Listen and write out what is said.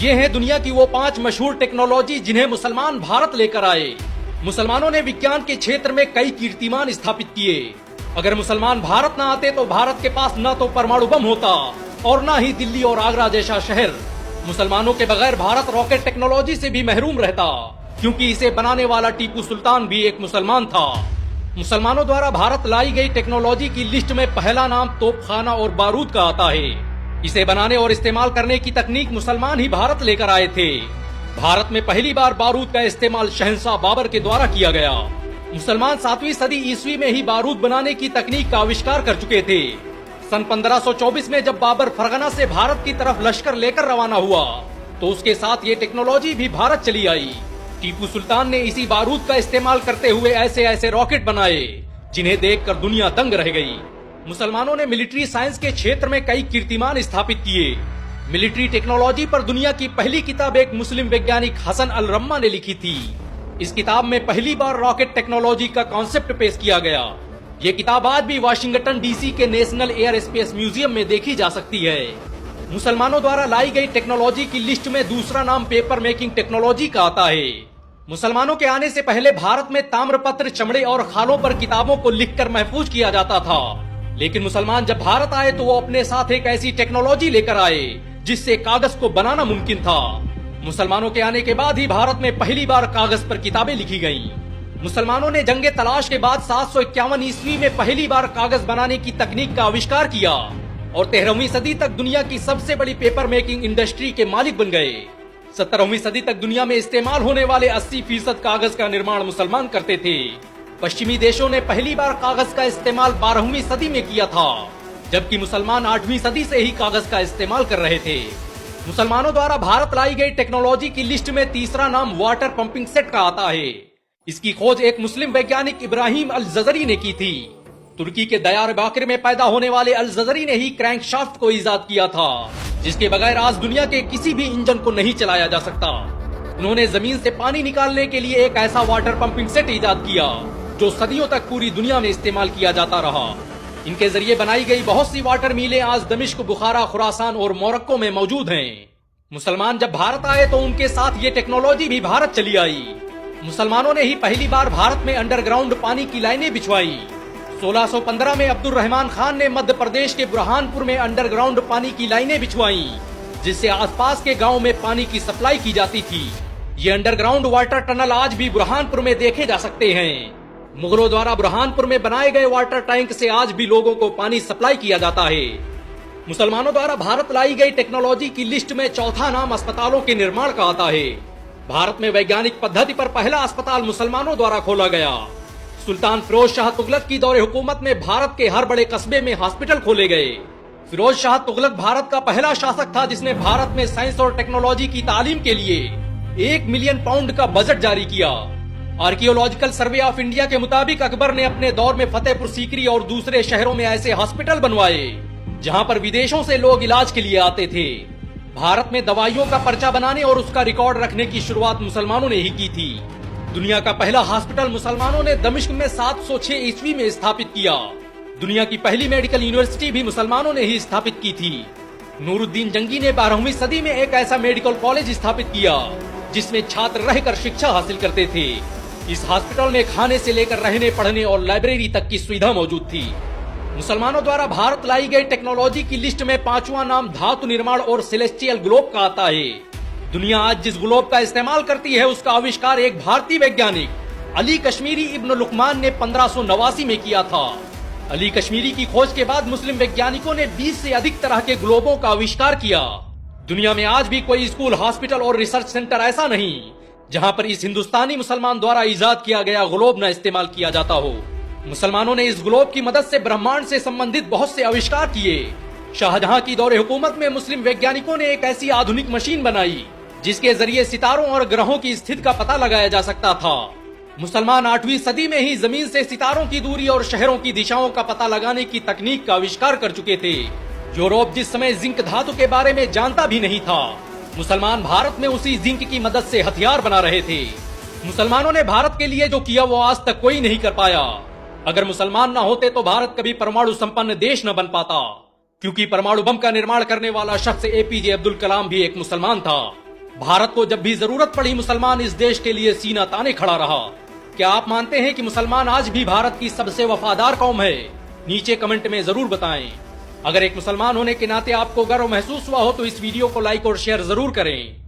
ये हैं दुनिया की वो 5 मशहूर टेक्नोलॉजी जिन्हें मुसलमान भारत लेकर आए। मुसलमानों ने विज्ञान के क्षेत्र में कई कीर्तिमान स्थापित किए। अगर मुसलमान भारत न आते तो भारत के पास न तो परमाणु बम होता और न ही दिल्ली और आगरा जैसा शहर। मुसलमानों के बगैर भारत रॉकेट टेक्नोलॉजी से भी महरूम रहता, क्योंकि इसे बनाने वाला टीपू सुल्तान भी एक मुसलमान था। मुसलमानों द्वारा भारत लाई गई टेक्नोलॉजी की लिस्ट में पहला नाम तोपखाना और बारूद का आता है। इसे बनाने और इस्तेमाल करने की तकनीक मुसलमान ही भारत लेकर आए थे। भारत में पहली बार बारूद का इस्तेमाल शहंशाह बाबर के द्वारा किया गया। मुसलमान 7वीं सदी ईस्वी में ही बारूद बनाने की तकनीक का आविष्कार कर चुके थे। सन 1524 में जब बाबर फरगना से भारत की तरफ लश्कर लेकर रवाना हुआ तो उसके साथ ये टेक्नोलॉजी भी भारत चली आई। टीपू सुल्तान ने इसी बारूद का इस्तेमाल करते हुए ऐसे ऐसे रॉकेट बनाए जिन्हें देखकर दुनिया दंग रह गई। मुसलमानों ने मिलिट्री साइंस के क्षेत्र में कई कीर्तिमान स्थापित किए। मिलिट्री टेक्नोलॉजी पर दुनिया की पहली किताब एक मुस्लिम वैज्ञानिक हसन अल रम्मा ने लिखी थी। इस किताब में पहली बार रॉकेट टेक्नोलॉजी का कॉन्सेप्ट पेश किया गया। ये किताब आज भी वाशिंगटन डीसी के नेशनल एयर स्पेस म्यूजियम में देखी जा सकती है। मुसलमानों द्वारा लाई गई टेक्नोलॉजी की लिस्ट में दूसरा नाम पेपर मेकिंग टेक्नोलॉजी का आता है। मुसलमानों के आने से पहले भारत में ताम्रपत्र, चमड़े और खालों पर किताबों को लिखकर महफूज किया जाता था, लेकिन मुसलमान जब भारत आए तो वो अपने साथ एक ऐसी टेक्नोलॉजी लेकर आए जिससे कागज को बनाना मुमकिन था। मुसलमानों के आने के बाद ही भारत में पहली बार कागज पर किताबें लिखी गईं। मुसलमानों ने जंगे तलाश के बाद 751 ईस्वी में पहली बार कागज बनाने की तकनीक का आविष्कार किया और 13वीं सदी तक दुनिया की सबसे बड़ी पेपर मेकिंग इंडस्ट्री के मालिक बन गए। 17वीं सदी तक दुनिया में इस्तेमाल होने वाले 80% कागज का निर्माण मुसलमान करते थे। पश्चिमी देशों ने पहली बार कागज का इस्तेमाल 12वीं सदी में किया था, जबकि मुसलमान 8वीं सदी से ही कागज का इस्तेमाल कर रहे थे। मुसलमानों द्वारा भारत लाई गई टेक्नोलॉजी की लिस्ट में तीसरा नाम वाटर पंपिंग सेट का आता है। इसकी खोज एक मुस्लिम वैज्ञानिक इब्राहिम अल जजरी ने की थी। तुर्की के दयारबाकिर में पैदा होने वाले अल जजरी ने ही क्रैंकशाफ्ट को इजाद किया था, जिसके बगैर आज दुनिया के किसी भी इंजन को नहीं चलाया जा सकता। उन्होंने जमीन से पानी निकालने के लिए एक ऐसा वाटर पंपिंग सेट इजाद किया जो सदियों तक पूरी दुनिया में इस्तेमाल किया जाता रहा। इनके जरिए बनाई गई बहुत सी वाटर मिलें आज दमिश्क, बुखारा, खुरासान और मोरक्को में मौजूद हैं। मुसलमान जब भारत आए तो उनके साथ ये टेक्नोलॉजी भी भारत चली आई। मुसलमानों ने ही पहली बार भारत में अंडरग्राउंड पानी की लाइनें बिछवाई। 1615 में अब्दुल रहमान खान ने मध्य प्रदेश के बुरहानपुर में अंडरग्राउंड पानी की लाइनें बिछवाई, जिससे आसपास के गाँव में पानी की सप्लाई की जाती थी। ये अंडरग्राउंड वाटर टनल आज भी बुरहानपुर में देखे जा सकते हैं। मुगलों द्वारा बुरहानपुर में बनाए गए वाटर टैंक से आज भी लोगों को पानी सप्लाई किया जाता है। मुसलमानों द्वारा भारत लाई गई टेक्नोलॉजी की लिस्ट में चौथा नाम अस्पतालों के निर्माण का आता है। भारत में वैज्ञानिक पद्धति पर पहला अस्पताल मुसलमानों द्वारा खोला गया। सुल्तान फिरोज शाह तुगलक की दौरे हुकूमत में भारत के हर बड़े कस्बे में हॉस्पिटल खोले गए। फिरोज शाह तुगलक भारत का पहला शासक था जिसने भारत में साइंस और टेक्नोलॉजी की तालीम के लिए 1 मिलियन पाउंड का बजट जारी किया। आर्कियोलॉजिकल सर्वे ऑफ इंडिया के मुताबिक अकबर ने अपने दौर में फतेहपुर सीकरी और दूसरे शहरों में ऐसे हॉस्पिटल बनवाए जहां पर विदेशों से लोग इलाज के लिए आते थे। भारत में दवाइयों का पर्चा बनाने और उसका रिकॉर्ड रखने की शुरुआत मुसलमानों ने ही की थी। दुनिया का पहला हॉस्पिटल मुसलमानों ने दमिश्क में 706 ईस्वी में स्थापित किया। दुनिया की पहली मेडिकल यूनिवर्सिटी भी मुसलमानों ने ही स्थापित की थी। नूरुद्दीन जंगी ने 12वीं सदी में एक ऐसा मेडिकल कॉलेज स्थापित किया जिसमें छात्र रहकर शिक्षा हासिल करते थे। इस हॉस्पिटल में खाने से लेकर रहने, पढ़ने और लाइब्रेरी तक की सुविधा मौजूद थी। मुसलमानों द्वारा भारत लाई गई टेक्नोलॉजी की लिस्ट में 5वां नाम धातु निर्माण और सेलेस्टियल ग्लोब का आता है। दुनिया आज जिस ग्लोब का इस्तेमाल करती है उसका आविष्कार एक भारतीय वैज्ञानिक अली कश्मीरी इब्न लुकमान ने 1589 में किया था। अली कश्मीरी की खोज के बाद मुस्लिम वैज्ञानिकों ने 20 से अधिक तरह के ग्लोबों का आविष्कार किया। दुनिया में आज भी कोई स्कूल, हॉस्पिटल और रिसर्च सेंटर ऐसा नहीं जहां पर इस हिंदुस्तानी मुसलमान द्वारा इजाद किया गया ग्लोब न इस्तेमाल किया जाता हो। मुसलमानों ने इस ग्लोब की मदद से ब्रह्मांड से संबंधित बहुत से आविष्कार किए। शाहजहां की दौरे हुकूमत में मुस्लिम वैज्ञानिकों ने एक ऐसी आधुनिक मशीन बनाई जिसके जरिए सितारों और ग्रहों की स्थिति का पता लगाया जा सकता था। मुसलमान 8वीं सदी में ही जमीन से सितारों की दूरी और शहरों की दिशाओं का पता लगाने की तकनीक का आविष्कार कर चुके थे। यूरोप जिस समय जिंक धातु के बारे में जानता भी नहीं था, मुसलमान भारत में उसी जिंक की मदद से हथियार बना रहे थे। मुसलमानों ने भारत के लिए जो किया वो आज तक कोई नहीं कर पाया। अगर मुसलमान न होते तो भारत कभी परमाणु संपन्न देश न बन पाता, क्योंकि परमाणु बम का निर्माण करने वाला शख्स एपीजे अब्दुल कलाम भी एक मुसलमान था। भारत को जब भी जरूरत पड़ी मुसलमान इस देश के लिए सीना ताने खड़ा रहा। क्या आप मानते हैं कि मुसलमान आज भी भारत की सबसे वफादार कौम है? नीचे कमेंट में जरूर बताएं। अगर एक मुसलमान होने के नाते आपको गर्व महसूस हुआ हो तो इस वीडियो को लाइक और शेयर जरूर करें।